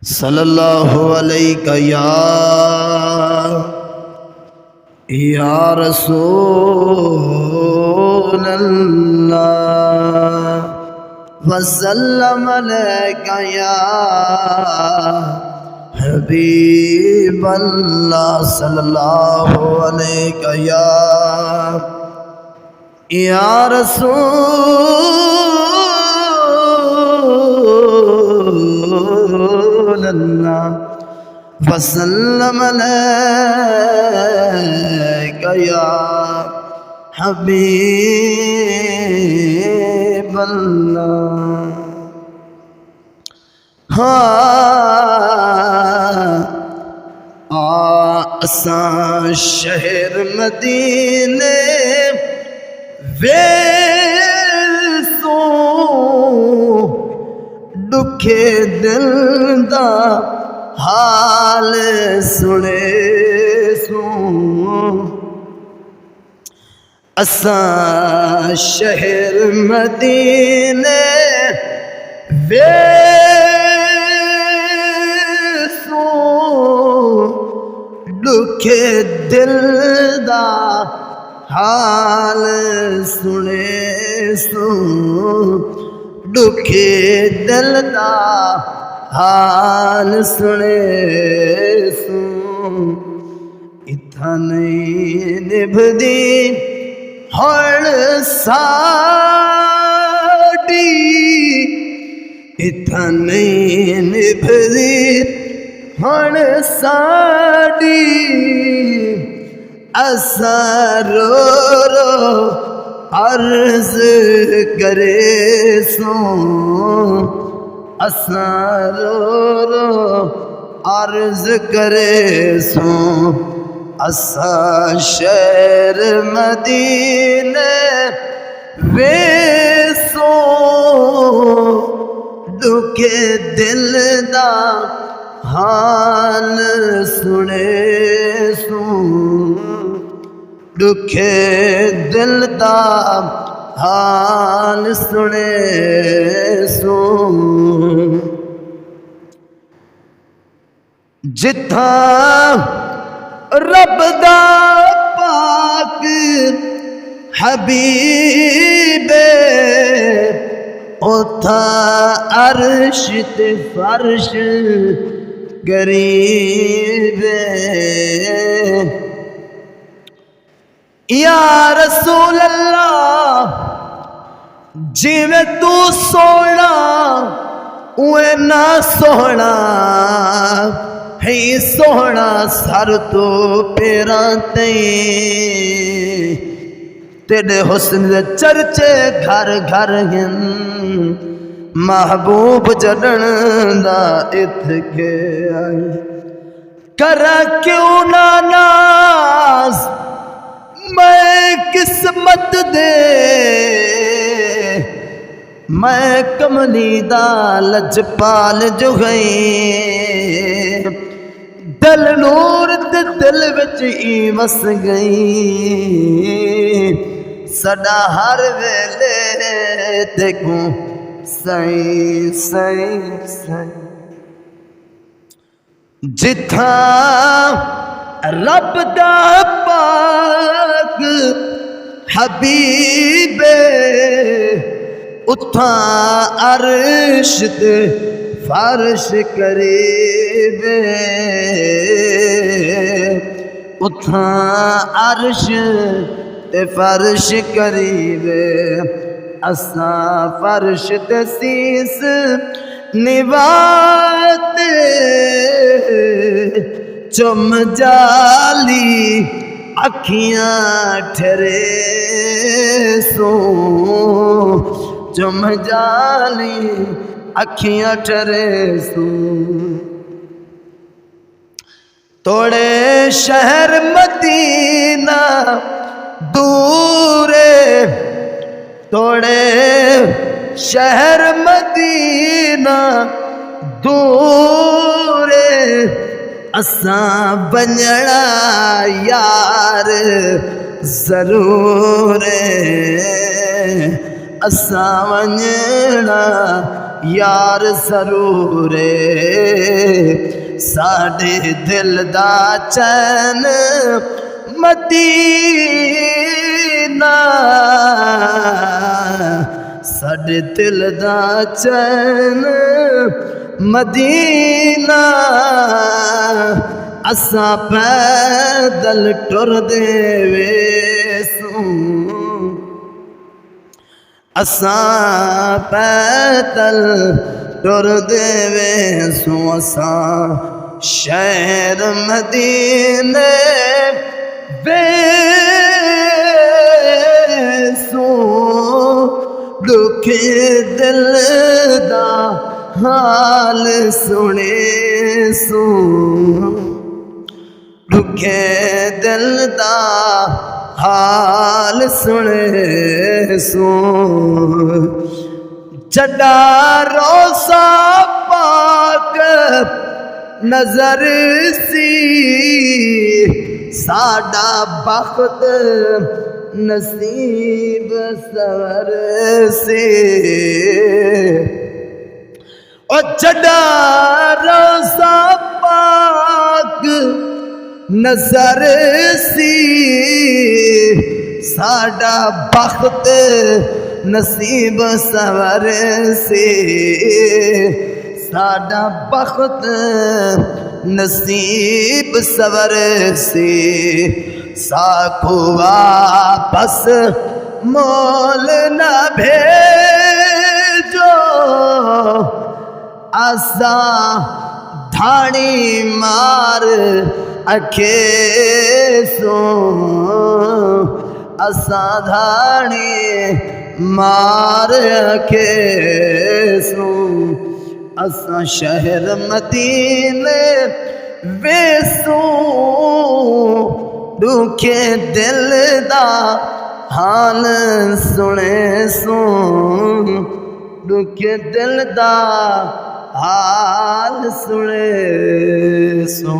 सल्लल्लाहु अलैका या रसूल अल्लाह वसल्लम अलैका या हबीब अल्लाह सल्लल्लाहु अलैका या रसूल अल्लाह वसल्लम अलैका या हबीब अल्लाह। असां शहर मदीने वेसो दुखे दिल दा हाल सुने सो। असां शहर मदीने वेसो दुखे दिल दा हाल सुने सो। दुखे दिल दा हाल सुने सो। इत्थां नहीं निभदी हण साडी, इत्थां नहीं निभदी हण साडी। असां रो रो अर्ज करे सो। असां रो रो अर्ज करे सो। असां शहर मदीने वेसो दुखे दिल दा हाल सुने सो। दुखे दिल दा हाल सुने सो। जिथा रब दा पाक हबीबे उथा अर्श ते फर्श गरीबे। या रसूल अल्लाह जिवें तू सोना उए ना सोना है। सोना सर तो पैरां तई तेरे हुस्न दे चर्चे घर घर हैं। महबूब जडन दा इत्थे आई करा क्यों ना नाज मैं किस्मत दे। मैं कमली दा लजपाल जो गई दिल नूर ते दिल विच ई वस गई। सदा हर वेले देखूं सही सही सही। जिथा रब दा पाक हबीबे उथा अर्श ते फर्श करीबे। उथा अर्श ते फर्श करीबे। असां फर्श ते सीस निवाते चुम जाली अखियां ठरे सो। चुम जाली अखियां ठरे सो। तोड़े शहर मदीना दूरे तोड़े शहर मदीना दूरे। असां बनना यार जरूर। असां वञणा यार जरूर साडे दिल दा चैन मदीना साडे दिल दा चैन मदीना असा पैदल टुर देवे असा पैदल टुर देवे असा शहर मदीने वेसू दुखे दिल दा हाल सुने सू दुखे दिल दा हाल सुने सू जड़ा रोसा पाक नजर सी साडा बख्त नसीब सवर से ओ जड़ा रोसा पाक नजर सी साडा बख्त नसीब सवर से साडा बख्त नसीब सवर से साखो वापस मोल न भेजो आसा धाड़ी मार अखे सो असा धाड़ी मार अखे सो असा शहर मदीने वेसू दुखे दिल दा हाल सुने सू दुखे दिल दा हाल सुने सू।